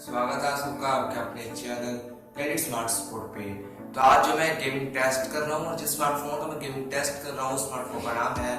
स्वागत है सबका आपके अपने चैनल क्रेडिट स्मार्ट स्पोर्ट पे। तो आज जो मैं गेमिंग टेस्ट कर रहा हूँ और जिस स्मार्टफोन का मैं गेमिंग टेस्ट कर रहा हूँ स्मार्टफोन का नाम है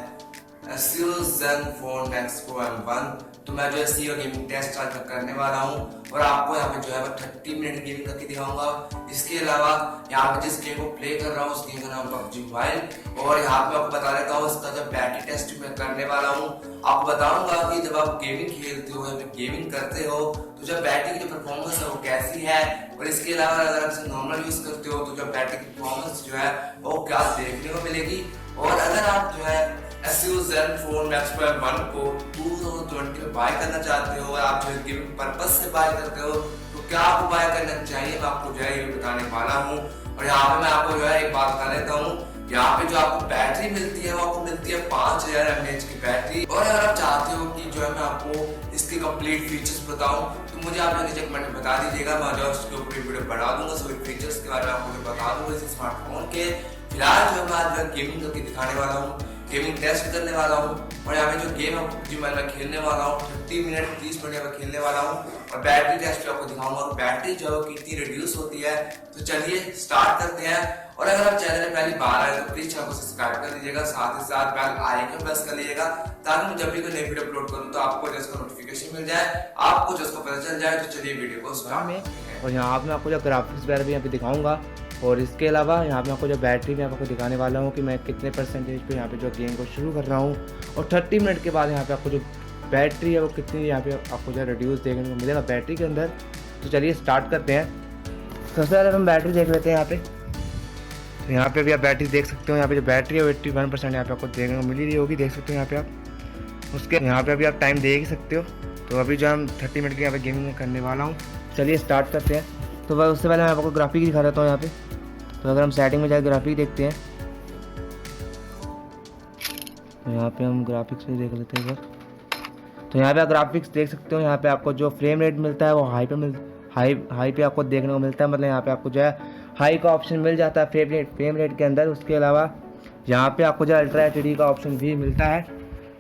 Asus ZenFone Max Pro M1। तो मैं जो है गेमिंग टेस्ट आज करने वाला हूँ और आपको यहाँ पे जो है 30 मिनट गेमिंग करके दिखाऊंगा। इसके अलावा यहाँ पे जिस गेम को प्ले कर रहा हूँ उस गेम का नाम पबजी मोबाइल। और यहाँ पे आपको बता देता हूँ इसका जब बैटरी टेस्ट मैं करने वाला हूँ आपको बताऊंगा कि जब आप गेमिंग खेलते हो या गेमिंग करते हो तो जब बैटरी की जो परफॉर्मेंस है वो कैसी है, और इसके अलावा अगर आप इसे नॉर्मल यूज करते हो तो जब बैटरी की परफॉर्मेंस जो है वो क्या देखने को मिलेगी। और अगर आप जो है Asus ZenFone Max Pro M1 को 2020 में बाय करना चाहते हो और आप जो है गेमिंग पर्पस से बाय करते हो तो क्या आपको बाय करना चाहिए, मैं आपको जो है ये बताने वाला हूँ। और यहाँ पे मैं आपको जो है एक बात बता देता हूँ, यहाँ पे जो आपको बैटरी मिलती है वो आपको मिलती है 5000 mAh की बैटरी। और अगर आप चाहते हो कि जो है मैं आपको इसके कंप्लीट फीचर्स बताऊं तो मुझे आप नीचे कमेंट में बता दीजिएगा, मैं जो उसके ऊपर वीडियो बना दूंगा, सभी फीचर्स के बारे में आपको बता दूंगा इस स्मार्टफोन के। फिलहाल जो मैं आज गेमिंग करके दिखाने वाला हूँ, गेमिंग टेस्ट करने वाला हूँ। और यहाँ पे जो गेम है पबजी मोबाइल में खेलने वाला हूँ 30 मिनट 30 मिनट में खेलने वाला हूँ और बैटरी टेस्ट भी आपको दिखाऊंगा और बैटरी जो है कितनी रिड्यूस होती है। तो चलिए स्टार्ट करते हैं। और अगर आप चैनल में पहली बार आए तो प्लीज चैनल को सब्सक्राइब कर लीजिएगा, साथ ही साथ बेल आइकन प्रेस कर लीजिएगा ताकि मैं जब भी कोई नई वीडियो अपलोड करूं तो आपको जिसका नोटिफिकेशन मिल जाए, आपको जिसका पता चल जाए। तो चलिए वीडियो को स्टार्ट में। और यहाँ पे मैं आपको जो ग्राफिक्स वगैरह भी यहाँ पे दिखाऊंगा और इसके अलावा यहाँ पे आपको जो बैटरी भी आपको दिखाने वाला हूँ कि मैं कितने परसेंटेज पे यहाँ पे जो गेम को शुरू कर रहा हूँ और 30 मिनट के बाद यहाँ पे आपको जो बैटरी है वो कितनी यहाँ पे आपको जो रिड्यूस देखने को मिलेगा बैटरी के अंदर। तो चलिए स्टार्ट करते हैं। सबसे पहले हम बैटरी देख लेते हैं। यहाँ पे भी आप बैटरी देख सकते हो, यहाँ पे जो बैटरी है 81% यहाँ पे आपको देखने को मिल रही होगी, देख सकते हो यहाँ पे आप। उसके यहाँ पे अभी आप टाइम देख ही सकते हो। तो अभी जो हम 30 मिनट की यहाँ पे गेमिंग करने वाला हूँ, चलिए स्टार्ट करते हैं। तो उससे पहले मैं आपको ग्राफिक दिखा देता हूँ यहाँ पे। तो अगर हम सेटिंग में जाए ग्राफिक देखते हैं तो यहाँ पे हम ग्राफिक्स भी देख लेते हैं सर। तो यहाँ पे आप ग्राफिक्स देख सकते हो, यहाँ पे आपको जो फ्रेम रेट मिलता है वो हाई पे आपको देखने को मिलता है, मतलब यहाँ पे आपको जो है हाई का ऑप्शन मिल जाता है फ्रेम रेट के अंदर। उसके अलावा यहाँ पे आपको जो अल्ट्रा HD का ऑप्शन भी मिलता है।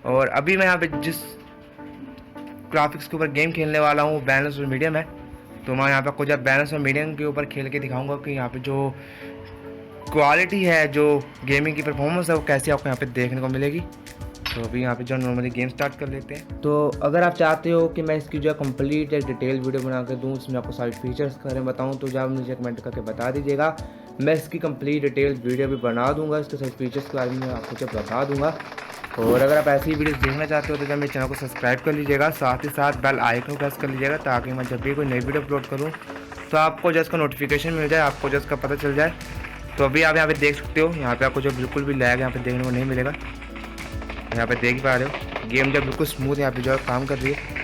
और अभी मैं यहाँ पे जिस ग्राफिक्स के ऊपर गेम खेलने वाला हूँ बैलेंस और मीडियम है, तो मैं यहाँ पे आपको जब बैलेंस और मीडियम के ऊपर खेल के दिखाऊंगा कि यहाँ पे जो क्वालिटी है, जो गेमिंग की परफॉर्मेंस है वो कैसी आपको यहाँ पे देखने को मिलेगी। तो अभी यहाँ पे जो नॉर्मली गेम स्टार्ट कर लेते हैं। तो अगर आप चाहते हो कि मैं इसकी जो है कंप्लीट एक डिटेल वीडियो बना कर दूँ, उसमें आपको सारे फीचर्स के बारे में बताऊँ, तो जब मुझे कमेंट करके बता दीजिएगा, मैं इसकी कंप्लीट डिटेल वीडियो भी बना दूँगा, इसके सारे फीचर्स के बारे में आपको जब बता दूँगा। और अगर आप ऐसी वीडियोस देखना चाहते हो तो जब मेरे चैनल को सब्सक्राइब कर लीजिएगा, साथ ही साथ बेल आइकन प्रेस कर लीजिएगा ताकि मैं जब भी कोई नई वीडियो अपलोड करूँ तो आपको जो इसका नोटिफिकेशन मिल जाए, आपको जो इसका पता चल जाए। तो अभी आप यहाँ पे देख सकते हो, यहाँ पे आपको जो बिल्कुल भी लैग यहाँ पे देखने को नहीं मिलेगा। यहाँ पे देख पा रहे हो गेम जब बिल्कुल स्मूथ यहाँ पे जो है काम कर रही है।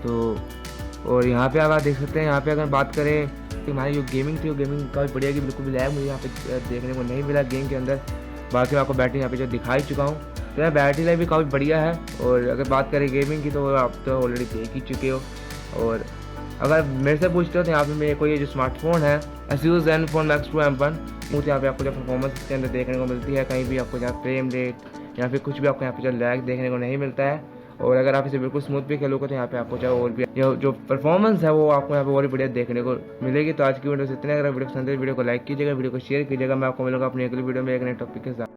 तो और यहाँ पे आप देख सकते हैं, यहाँ पे अगर बात करें कि हमारी जो गेमिंग थी वो गेमिंग काफ़ी बढ़िया की, बिल्कुल भी लैग मुझे यहाँ पे देखने को नहीं मिला गेम के अंदर। बाकी मैं आपको बैटरी यहाँ पे जो दिखा ही चुका हूँ, तो यहाँ बैटरी लाइफ भी काफ़ी बढ़िया है। और अगर बात करें गेमिंग की तो आप तो ऑलरेडी देख ही चुके हो। और अगर मेरे से पूछते हो तो यहाँ पे मेरे को ये जो स्मार्टफोन है Asus ZenFone Max 2 M1, तो यहाँ पे आपको जो परफॉर्मेंस इसके अंदर देखने को मिलती है, कहीं भी आपको यहाँ फ्रेम रेट या फिर कुछ भी आपको यहाँ पे जो लैग देखने को नहीं मिलता है। और अगर आप इसे बिल्कुल स्मूथ भी खेलोगे तो यहाँ पे आपको जो और भी जो परफॉर्मेंस है वो आपको यहाँ पे और भी बढ़िया देखने को मिलेगी। तो आज की वीडियो से इतने, अगर वीडियो पसंद है वीडियो को लाइक कीजिएगा, वीडियो को शेयर कीजिएगा। मैं आपको मिलूंगा अपनी अगली वीडियो में एक नए टॉपिक के साथ।